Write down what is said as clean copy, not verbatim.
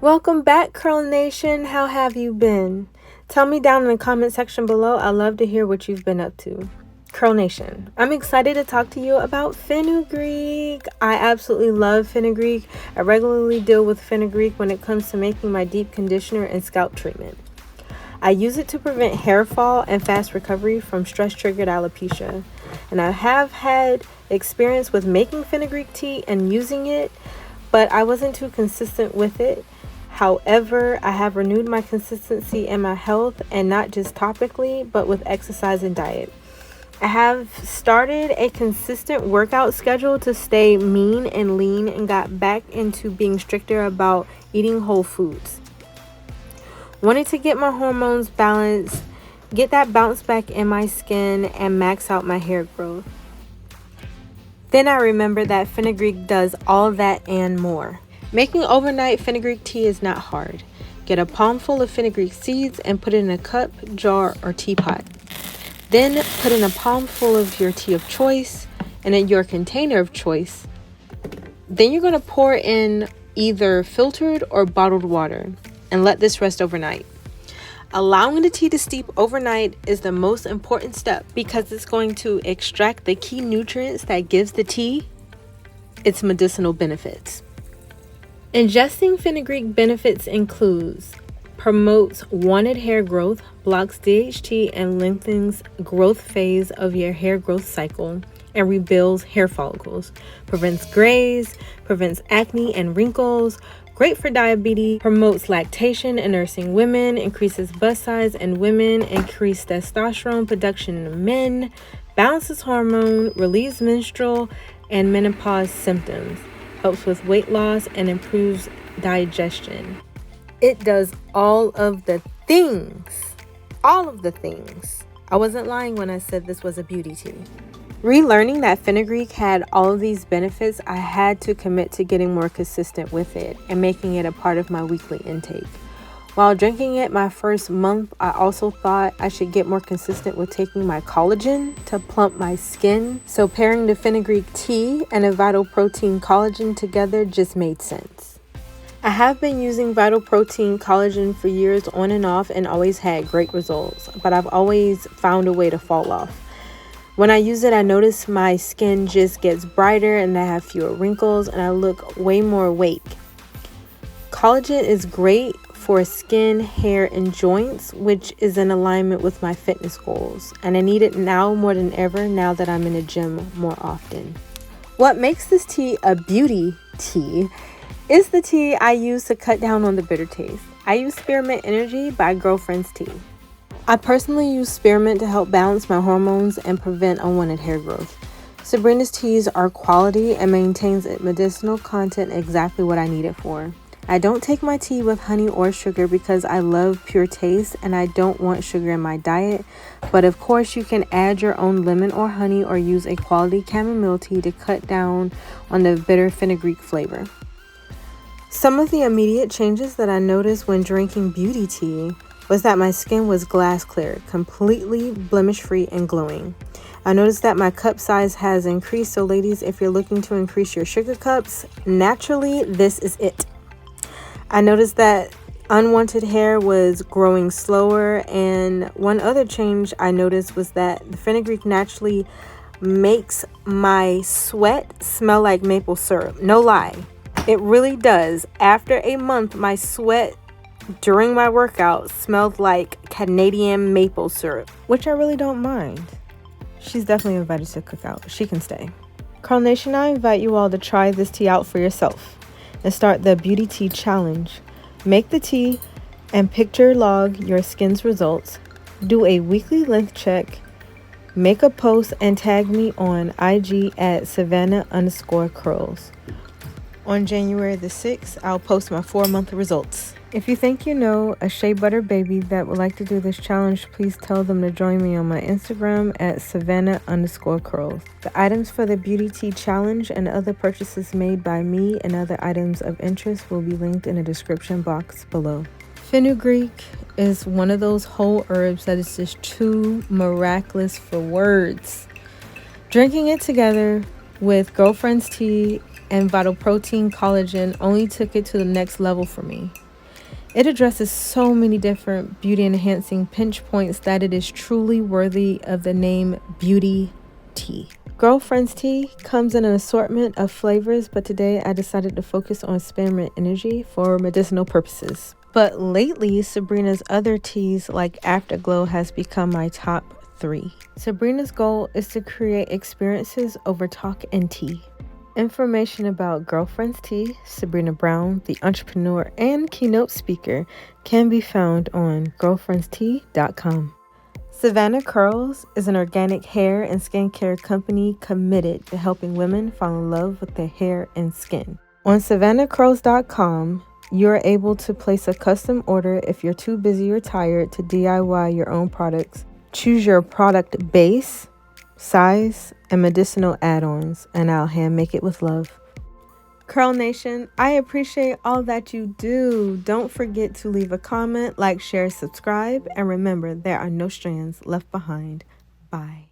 Welcome back, Curl Nation. How have you been? Tell me down in the comment section below. I love to hear what you've been up to. Curl Nation, I'm excited to talk to you about Fenugreek. I absolutely love Fenugreek. I regularly deal with Fenugreek when it comes to making my deep conditioner and scalp treatment. I use it to prevent hair fall and fast recovery from stress-triggered alopecia. And I have had experience with making Fenugreek tea and using it, but I wasn't too consistent with it. However, I have renewed my consistency in my health, and not just topically, but with exercise and diet. I have started a consistent workout schedule to stay mean and lean, and got back into being stricter about eating whole foods. Wanted to get my hormones balanced, get that bounce back in my skin, and max out my hair growth. Then I remembered that Fenugreek does all that and more. Making overnight Fenugreek tea is not hard. Get a palmful of Fenugreek seeds and put it in a cup, jar, or teapot. Then put in a palmful of your tea of choice and in your container of choice. Then you're going to pour in either filtered or bottled water and let this rest overnight. Allowing the tea to steep overnight is the most important step because it's going to extract the key nutrients that gives the tea its medicinal benefits. Ingesting Fenugreek benefits includes promotes wanted hair growth, blocks DHT and lengthens growth phase of your hair growth cycle, and rebuilds hair follicles, prevents grays, prevents acne and wrinkles, great for diabetes, promotes lactation in nursing women, increases bust size in women, increased testosterone production in men, balances hormone, relieves menstrual and menopause symptoms, helps with weight loss, and improves digestion. It does all of the things. All of the things. I wasn't lying when I said this was a beauty tea. Relearning that Fenugreek had all of these benefits, I had to commit to getting more consistent with it and making it a part of my weekly intake. While drinking it my first month, I also thought I should get more consistent with taking my collagen to plump my skin. So pairing the Fenugreek tea and a Vital Protein collagen together just made sense. I have been using Vital Protein collagen for years on and off and always had great results, but I've always found a way to fall off. When I use it, I notice my skin just gets brighter and I have fewer wrinkles and I look way more awake. Collagen is great for skin, hair, and joints, which is in alignment with my fitness goals. And I need it now more than ever now that I'm in the gym more often. What makes this tea a beauty tea is the tea I use to cut down on the bitter taste. I use Spearmint Energy by Girlfriend's Tea. I personally use spearmint to help balance my hormones and prevent unwanted hair growth. Sabrina's teas are quality and maintains its medicinal content exactly what I need it for. I don't take my tea with honey or sugar because I love pure taste and I don't want sugar in my diet. But of course you can add your own lemon or honey or use a quality chamomile tea to cut down on the bitter Fenugreek flavor. Some of the immediate changes that I noticed when drinking beauty tea was that my skin was glass clear, completely blemish free and glowing. I noticed that my cup size has increased, so ladies, if you're looking to increase your sugar cups, naturally this is it. I noticed that unwanted hair was growing slower, and one other change I noticed was that the Fenugreek naturally makes my sweat smell like maple syrup. No lie, it really does. After a month, my sweat during my workout smelled like Canadian maple syrup, which I really don't mind. She's definitely invited to cook out. She can stay. Curl Nation, I invite you all to try this tea out for yourself and start the Beauty Tea Challenge. Make the tea and picture log your skin's results. Do a weekly length check. Make a post and tag me on IG at Savannah_Curls. On January the 6th, I'll post my 4-month results. If you think you know a shea butter baby that would like to do this challenge, please tell them to join me on my Instagram at Savannah_Curls. The items for the Beauty Tea Challenge and other purchases made by me and other items of interest will be linked in the description box below. Fenugreek is one of those whole herbs that is just too miraculous for words. Drinking it together with Girlfriend's Tea and Vital Protein Collagen only took it to the next level for me. It addresses so many different beauty enhancing pinch points that it is truly worthy of the name Beau-Tea. Girlfriend's tea comes in an assortment of flavors, but today I decided to focus on spearmint energy for medicinal purposes. But lately, Sabrina's other teas like Afterglow has become my top 3. Sabrina's goal is to create experiences over talk and tea. Information about Girlfriend's Tea, Sabrina Brown, the entrepreneur and keynote speaker, can be found on girlfriendstea.com. Savannah Curls is an organic hair and skincare company committed to helping women fall in love with their hair and skin. On SavannahCurls.com, you're able to place a custom order if you're too busy or tired to DIY your own products. Choose your product base, size, and medicinal add-ons, and I'll hand make it with love. Curl Nation, I appreciate all that you do. Don't forget to leave a comment, like, share, subscribe, and remember, there are no strands left behind. Bye.